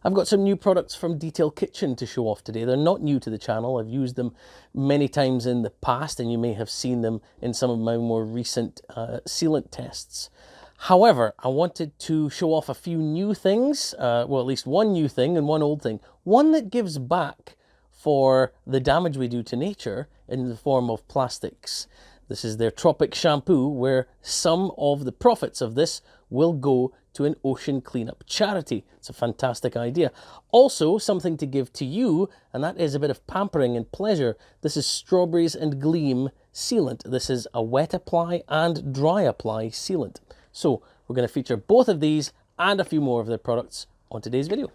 I've got some new products from Detail Kitchen to show off today. They're not new to the channel. I've used them many times in the past, and you may have seen them in some of my more recent sealant tests. However, I wanted to show off a few new things, well, at least one new thing and one old thing. One that gives back for the damage we do to nature in the form of plastics. This is their Tropic Shampoo, where some of the profits of this will go to an ocean cleanup charity. It's a fantastic idea. Also, something to give to you, and that is a bit of pampering and pleasure. This is Strawberries and Gleam Sealant. This is a wet apply and dry apply sealant. So we're going to feature both of these and a few more of their products on today's video.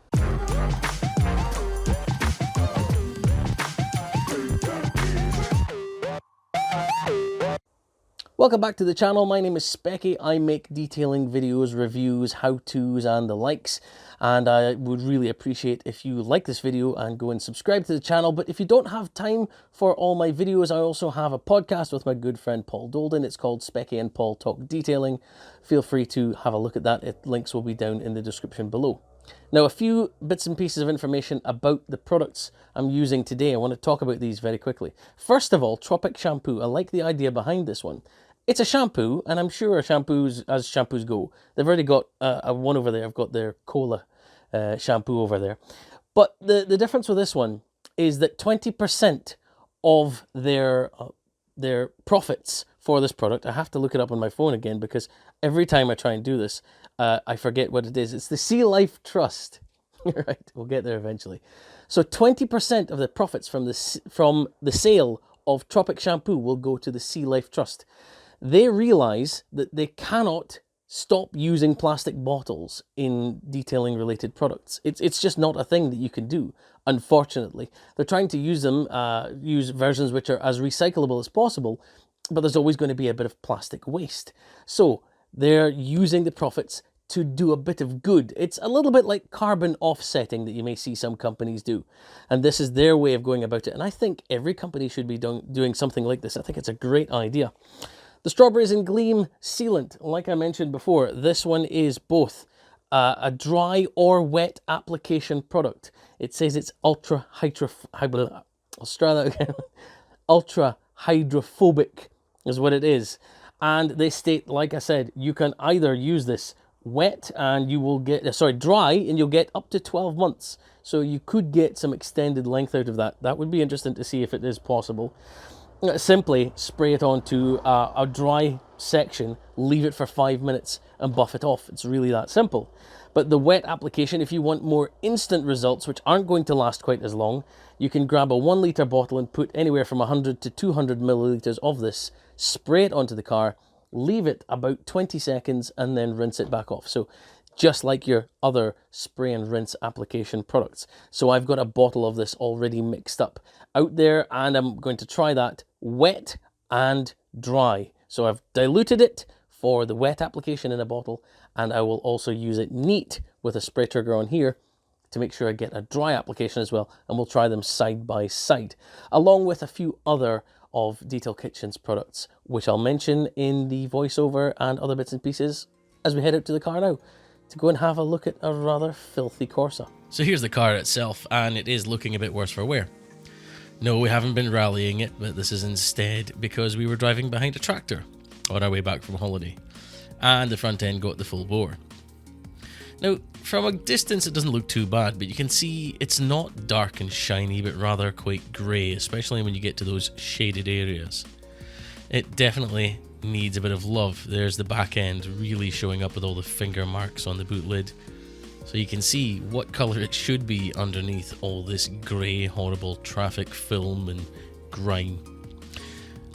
Welcome back to the channel. My name is Specky. I make detailing videos, reviews, how-tos and the likes, and I would really appreciate if you like this video and go and subscribe to the channel. But if you don't have time for all my videos, I also have a podcast with my good friend Paul Dolden. It's called Specky and Paul Talk Detailing. Feel free to have a look at that. Links will be down in the description below. Now, a few bits and pieces of information about the products I'm using today. I want to talk about these very quickly. First of all, Tropic Shampoo. I like the idea behind this one. It's a shampoo, and I'm sure shampoos, as shampoos go, they've already got one over there. I've got their cola shampoo over there. But the difference with this one is that 20% of their profits for this product, I have to look it up on my phone again because every time I try and do this, I forget what it is. It's the Sea Life Trust. Right, we'll get there eventually. So 20% of the profits from the sale of Tropic Shampoo will go to the Sea Life Trust. They realize that they cannot stop using plastic bottles in detailing related products. It's just not a thing that you can do, unfortunately. They're trying to use them, use versions which are as recyclable as possible, but there's always going to be a bit of plastic waste. So they're using the profits to do a bit of good. It's a little bit like carbon offsetting that you may see some companies do. And this is their way of going about it. And I think every company should be doing something like this. I think it's a great idea. The Strawberries and Gleam Sealant, like I mentioned before, this one is both a dry or wet application product. It says it's ultra hydrophobic is what it is. And they state, like I said, you can either use this wet and you will get, dry and you'll get up to 12 months. So you could get some extended length out of that. That would be interesting to see if it is possible. Simply spray it onto a dry section, leave it for 5 minutes and buff it off. It's really that simple. But the wet application, if you want more instant results, which aren't going to last quite as long, you can grab a 1 litre bottle and put anywhere from 100 to 200 millilitres of this, spray it onto the car, leave it about 20 seconds and then rinse it back off. So just like your other spray and rinse application products. So I've got a bottle of this already mixed up out there, and I'm going to try that wet and dry. So I've diluted it for the wet application in a bottle, and I will also use it neat with a spray trigger on here to make sure I get a dry application as well, and we'll try them side by side, along with a few other of Detail Kitchen's products, which I'll mention in the voiceover and other bits and pieces as we head out to the car now to go and have a look at a rather filthy Corsa. So here's the car itself, and it is looking a bit worse for wear. No, we haven't been rallying it, but this is instead because we were driving behind a tractor on our way back from holiday, and the front end got the full bore. Now, from a distance it doesn't look too bad, but you can see it's not dark and shiny, but rather quite grey, especially when you get to those shaded areas. It definitely needs a bit of love. There's the back end really showing up with all the finger marks on the boot lid, so you can see what colour it should be underneath all this grey horrible traffic film and grime.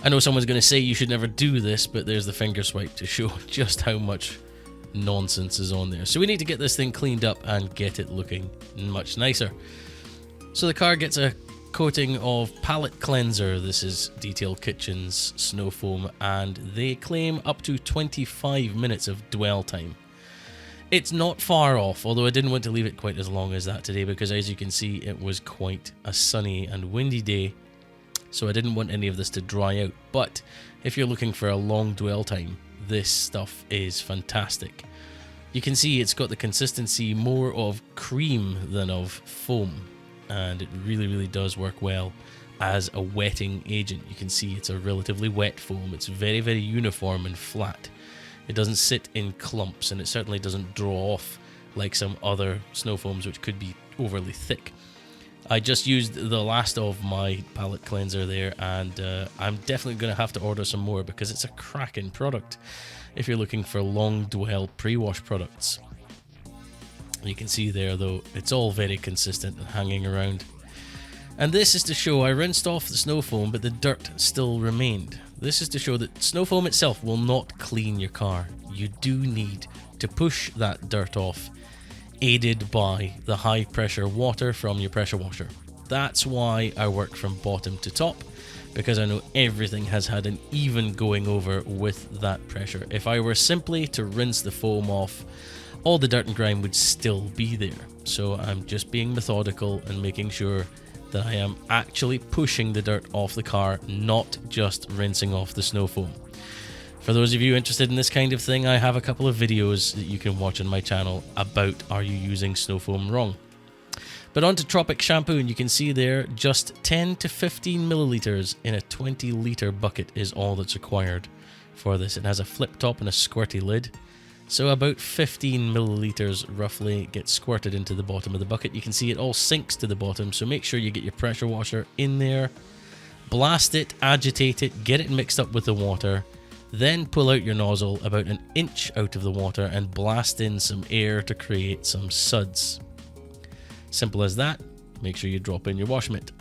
I know someone's going to say you should never do this, but there's the finger swipe to show just how much nonsense is on there. So we need to get this thing cleaned up and get it looking much nicer. So the car gets a coating of palette cleanser. This is Detail Kitchen's snow foam, and they claim up to 25 minutes of dwell time. It's not far off, although I didn't want to leave it quite as long as that today because, as you can see, it was quite a sunny and windy day, so I didn't want any of this to dry out. But if you're looking for a long dwell time, this stuff is fantastic. You can see it's got the consistency more of cream than of foam, and it really does work well as a wetting agent. You can see it's a relatively wet foam. It's very uniform and flat. It doesn't sit in clumps, and it certainly doesn't draw off like some other snow foams which could be overly thick. I just used the last of my palette cleanser there, and I'm definitely going to have to order some more because it's a cracking product if you're looking for long dwell pre-wash products. You can see there though, it's all very consistent and hanging around. And this is to show I rinsed off the snow foam, but the dirt still remained. This is to show that snow foam itself will not clean your car. You do need to push that dirt off, aided by the high pressure water from your pressure washer. That's why I work from bottom to top, because I know everything has had an even going over with that pressure. If I were simply to rinse the foam off, all the dirt and grime would still be there. So I'm just being methodical and making sure that I am actually pushing the dirt off the car, not just rinsing off the snow foam. For those of you interested in this kind of thing, I have a couple of videos that you can watch on my channel about are you using snow foam wrong. But on to Tropic Shampoo, and you can see there just 10 to 15 milliliters in a 20 litre bucket is all that's required for this. It has a flip top and a squirty lid. So about 15 milliliters roughly gets squirted into the bottom of the bucket. You can see it all sinks to the bottom, so make sure you get your pressure washer in there, blast it, agitate it, get it mixed up with the water, then pull out your nozzle about an inch out of the water and blast in some air to create some suds. Simple as that. Make sure you drop in your wash mitt.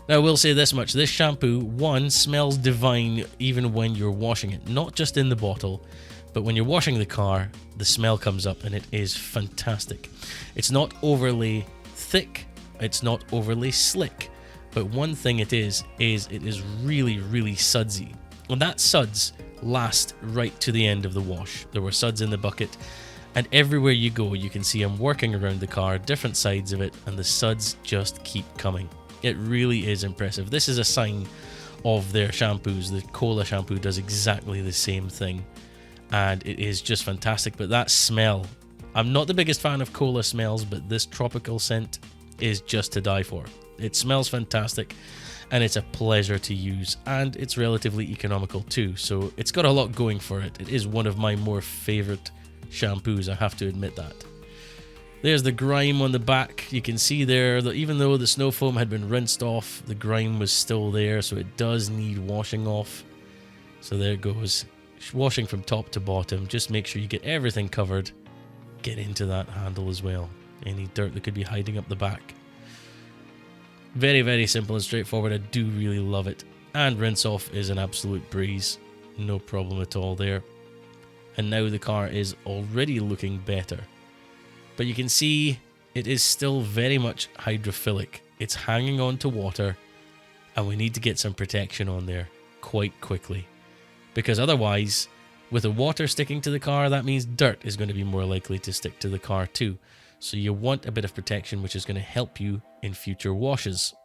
Now I will say this much, this shampoo, one, smells divine even when you're washing it, not just in the bottle, but when you're washing the car, the smell comes up and it is fantastic. It's not overly thick, it's not overly slick, but one thing it is it is really sudsy. And that suds last right to the end of the wash. There were suds in the bucket, and everywhere you go you can see I'm working around the car, different sides of it, and the suds just keep coming. It really is impressive. This is a sign of their shampoos. The Cola shampoo does exactly the same thing, and it is just fantastic. But that smell, I'm not the biggest fan of Cola smells, but this tropical scent is just to die for. It smells fantastic, and it's a pleasure to use, and it's relatively economical too, so it's got a lot going for it. It is one of my more favorite shampoos, I have to admit that. There's the grime on the back. You can see there that even though the snow foam had been rinsed off, the grime was still there, so it does need washing off. So there it goes, washing from top to bottom. Just make sure you get everything covered. Get into that handle as well, any dirt that could be hiding up the back. Very simple and straightforward. I do really love it, and rinse off is an absolute breeze, no problem at all there. And now the car is already looking better, but you can see it is still very much hydrophilic. It's hanging on to water, and we need to get some protection on there quite quickly, because otherwise, with the water sticking to the car, that means dirt is going to be more likely to stick to the car too. So you want a bit of protection, which is going to help you in future washes.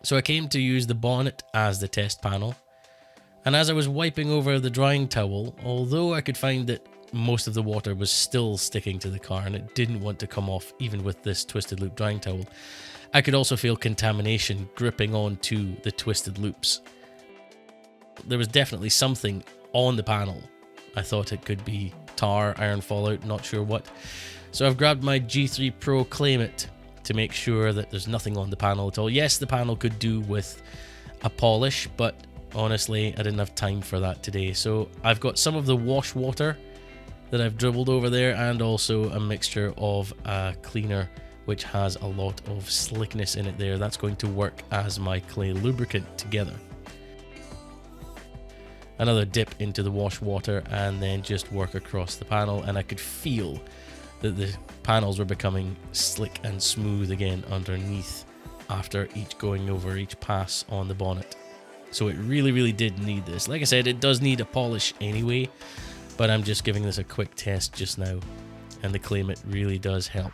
So I came to use the bonnet as the test panel, and as I was wiping over the drying towel, although I could find that most of the water was still sticking to the car and it didn't want to come off even with this twisted loop drying towel, I could also feel contamination gripping onto the twisted loops. There was definitely something on the panel. I thought it could be tar, iron fallout, not sure what. So I've grabbed my G3 Pro Claim It to make sure that there's nothing on the panel at all. Yes, the panel could do with a polish, but honestly, I didn't have time for that today. So I've got some of the wash water that I've dribbled over there, and also a mixture of a cleaner which has a lot of slickness in it there. That's going to work as my clay lubricant together. Another dip into the wash water, and then just work across the panel, and I could feel that the panels were becoming slick and smooth again underneath after each going over each pass on the bonnet. So it really did need this. Like I said, it does need a polish anyway, but I'm just giving this a quick test just now, and the Claim It really does help.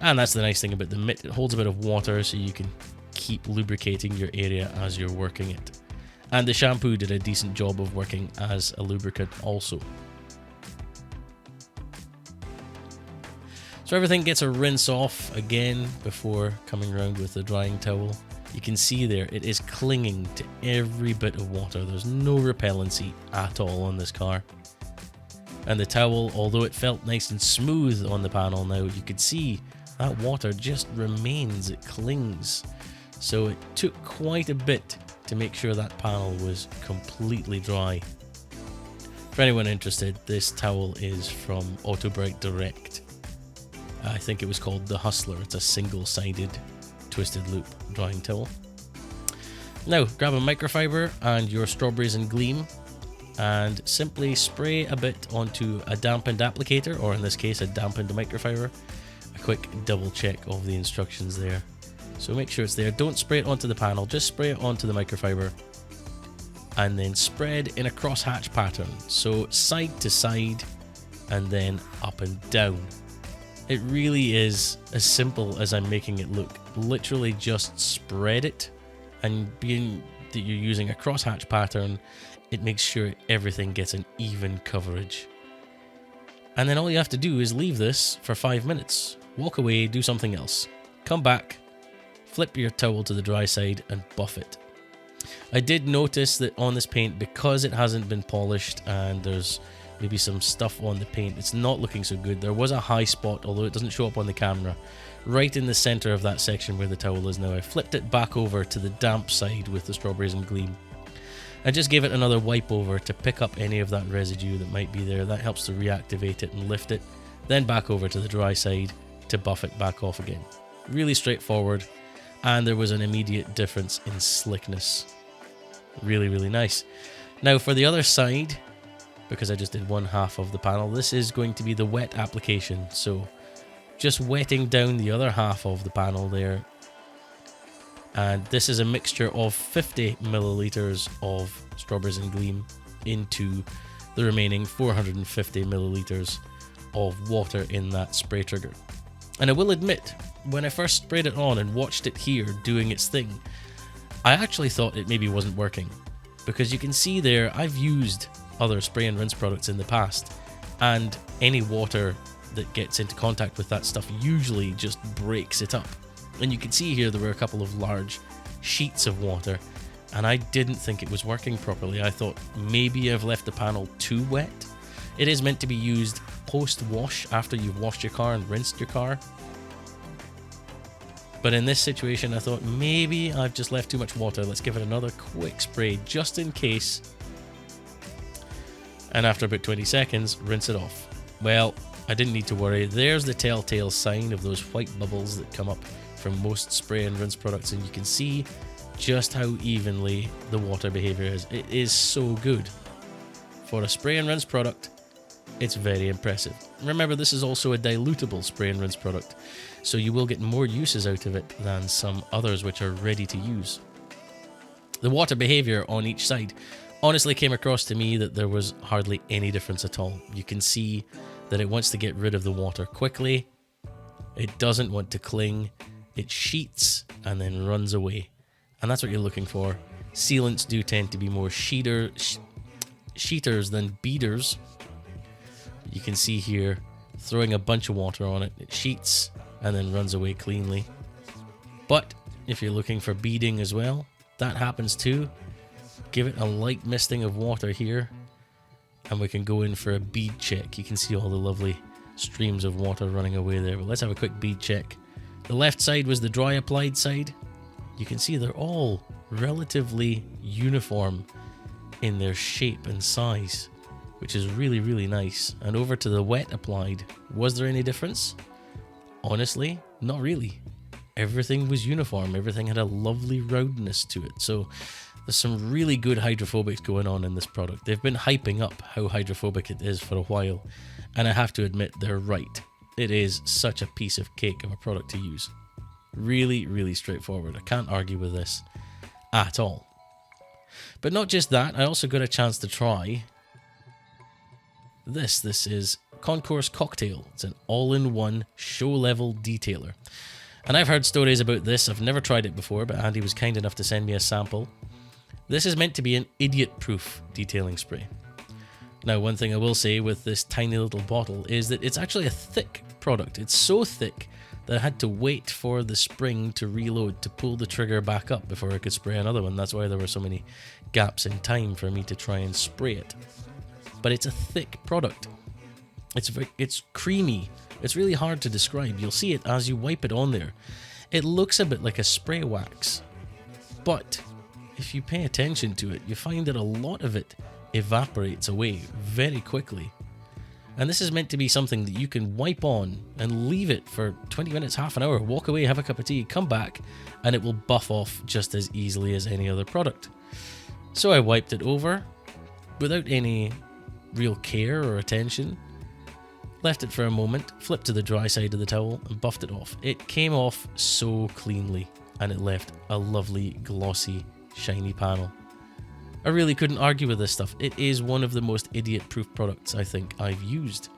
And that's the nice thing about the mitt. It holds a bit of water so you can keep lubricating your area as you're working it. And the shampoo did a decent job of working as a lubricant also. So everything gets a rinse off again before coming around with the drying towel. You can see there it is clinging to every bit of water. There's no repellency at all on this car. And the towel, although it felt nice and smooth on the panel now, you could see that water just remains, it clings. So it took quite a bit to make sure that panel was completely dry. For anyone interested, this towel is from Autobrite Direct. I think it was called the Hustler. It's a single-sided twisted loop drying towel. Now, grab a microfiber and your strawberries and Gleam and simply spray a bit onto a dampened applicator, or in this case, a dampened microfiber. A quick double check of the instructions there. So make sure it's there. Don't spray it onto the panel, just spray it onto the microfiber and then spread in a crosshatch pattern. So side to side and then up and down. It really is as simple as I'm making it look. Literally just spread it, and being that you're using a crosshatch pattern, it makes sure everything gets an even coverage. And then all you have to do is leave this for 5 minutes. Walk away, do something else. Come back, flip your towel to the dry side and buff it. I did notice that on this paint, because it hasn't been polished and there's maybe some stuff on the paint, it's not looking so good. There was a high spot, although it doesn't show up on the camera, right in the center of that section where the towel is now. I flipped it back over to the damp side with the strawberries and Gleam. I just gave it another wipe over to pick up any of that residue that might be there. That helps to reactivate it and lift it. Then back over to the dry side to buff it back off again. Really straightforward, and there was an immediate difference in slickness. Really, really nice. Now for the other side, because I just did one half of the panel, this is going to be the wet application. So just wetting down the other half of the panel there. And this is a mixture of 50 milliliters of strawberries and Gleam into the remaining 450 milliliters of water in that spray trigger. And I will admit, when I first sprayed it on and watched it here doing its thing, I actually thought it maybe wasn't working. Because you can see there, I've used other spray and rinse products in the past, and any water that gets into contact with that stuff usually just breaks it up. And you can see here there were a couple of large sheets of water, and I didn't think it was working properly. I thought maybe I've left the panel too wet. It is meant to be used post-wash, after you've washed your car and rinsed your car. But in this situation, I thought maybe I've just left too much water. Let's give it another quick spray just in case. And after about 20 seconds, rinse it off. Well, I didn't need to worry. There's the telltale sign of those white bubbles that come up from most spray and rinse products, and you can see just how evenly the water behavior is. It is so good. For a spray and rinse product, it's very impressive. Remember, this is also a dilutable spray and rinse product, so you will get more uses out of it than some others which are ready to use. The water behavior on each side honestly came across to me that there was hardly any difference at all. You can see that it wants to get rid of the water quickly. It doesn't want to cling. It sheets and then runs away. And that's what you're looking for. Sealants do tend to be more sheeters than beaders. You can see here, throwing a bunch of water on it, it sheets and then runs away cleanly. But if you're looking for beading as well, that happens too. Give it a light misting of water here, and we can go in for a bead check. You can see all the lovely streams of water running away there, but let's have a quick bead check. The left side was the dry applied side. You can see they're all relatively uniform in their shape and size, which is really, really nice. And over to the wet applied, was there any difference? Honestly, not really. Everything was uniform. Everything had a lovely roundness to it. So there's some really good hydrophobics going on in this product. They've been hyping up how hydrophobic it is for a while, and I have to admit they're right. It is such a piece of cake of a product to use. Really, really straightforward. I can't argue with this at all. But not just that, I also got a chance to try this. This is Concourse Cocktail. It's an all-in-one show-level detailer. And I've heard stories about this. I've never tried it before, but Andy was kind enough to send me a sample. This is meant to be an idiot-proof detailing spray. Now, one thing I will say with this tiny little bottle is that it's actually a thick product. It's so thick that I had to wait for the spring to reload to pull the trigger back up before I could spray another one. That's why there were so many gaps in time for me to try and spray it. But it's a thick product. It's creamy. It's really hard to describe. You'll see it as you wipe it on there. It looks a bit like a spray wax, but if you pay attention to it, you find that a lot of it evaporates away very quickly. And this is meant to be something that you can wipe on and leave it for 20 minutes, half an hour, walk away, have a cup of tea, come back, and it will buff off just as easily as any other product. So I wiped it over without any real care or attention, left it for a moment, flipped to the dry side of the towel and buffed it off. It came off so cleanly and it left a lovely, glossy, shiny panel. I really couldn't argue with this stuff. It is one of the most idiot-proof products I think I've used.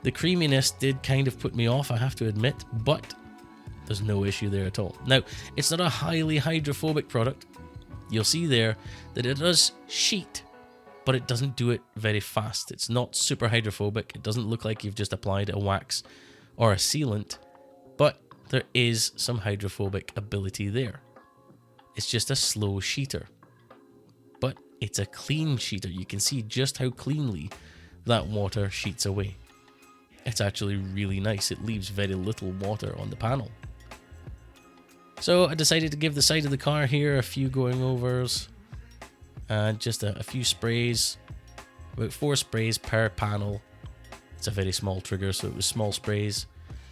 The creaminess did kind of put me off, I have to admit, but there's no issue there at all. Now, it's not a highly hydrophobic product. You'll see there that it does sheet, but it doesn't do it very fast. It's not super hydrophobic. It doesn't look like you've just applied a wax or a sealant, but there is some hydrophobic ability there. It's just a slow sheeter. But it's a clean sheeter. You can see just how cleanly that water sheets away. It's actually really nice. It leaves very little water on the panel. So I decided to give the side of the car here a few going overs and just a few sprays, about 4 sprays per panel. It's a very small trigger, so it was small sprays.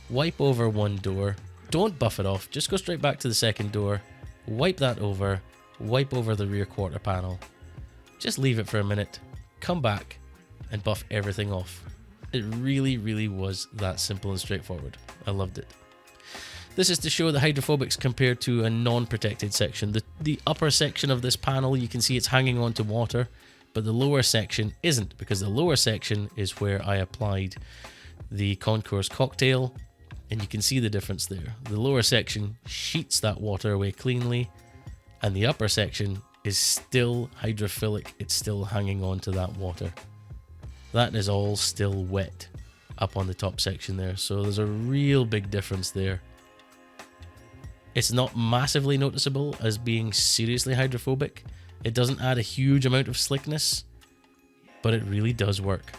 Wipe over one door. Don't buff it off. Just go straight back to the second door. Wipe that over. Wipe over the rear quarter panel. Just leave it for a minute. Come back and buff everything off. It really, really was that simple and straightforward. I loved it. This is to show the hydrophobics compared to a non-protected section. The upper section of this panel, you can see it's hanging onto water, but the lower section isn't, because the lower section is where I applied the Concourse Cocktail, and you can see the difference there. The lower section sheets that water away cleanly, and the upper section is still hydrophilic. It's still hanging on to that water. That is all still wet up on the top section there, so there's a real big difference there. It's not massively noticeable as being seriously hydrophobic. It doesn't add a huge amount of slickness, but it really does work.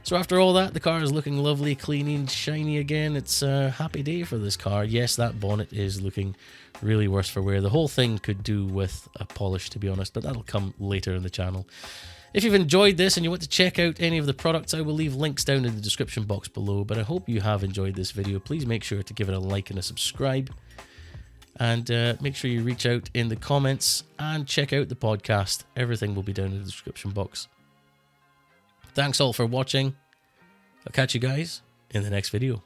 So after all that, the car is looking lovely, clean and shiny again. It's a happy day for this car. Yes, that bonnet is looking really worse for wear. The whole thing could do with a polish, to be honest, but that'll come later in the channel. If you've enjoyed this and you want to check out any of the products, I will leave links down in the description box below. But I hope you have enjoyed this video. Please make sure to give it a like and a subscribe. And make sure you reach out in the comments and check out the podcast. Everything will be down in the description box. Thanks all for watching. I'll catch you guys in the next video.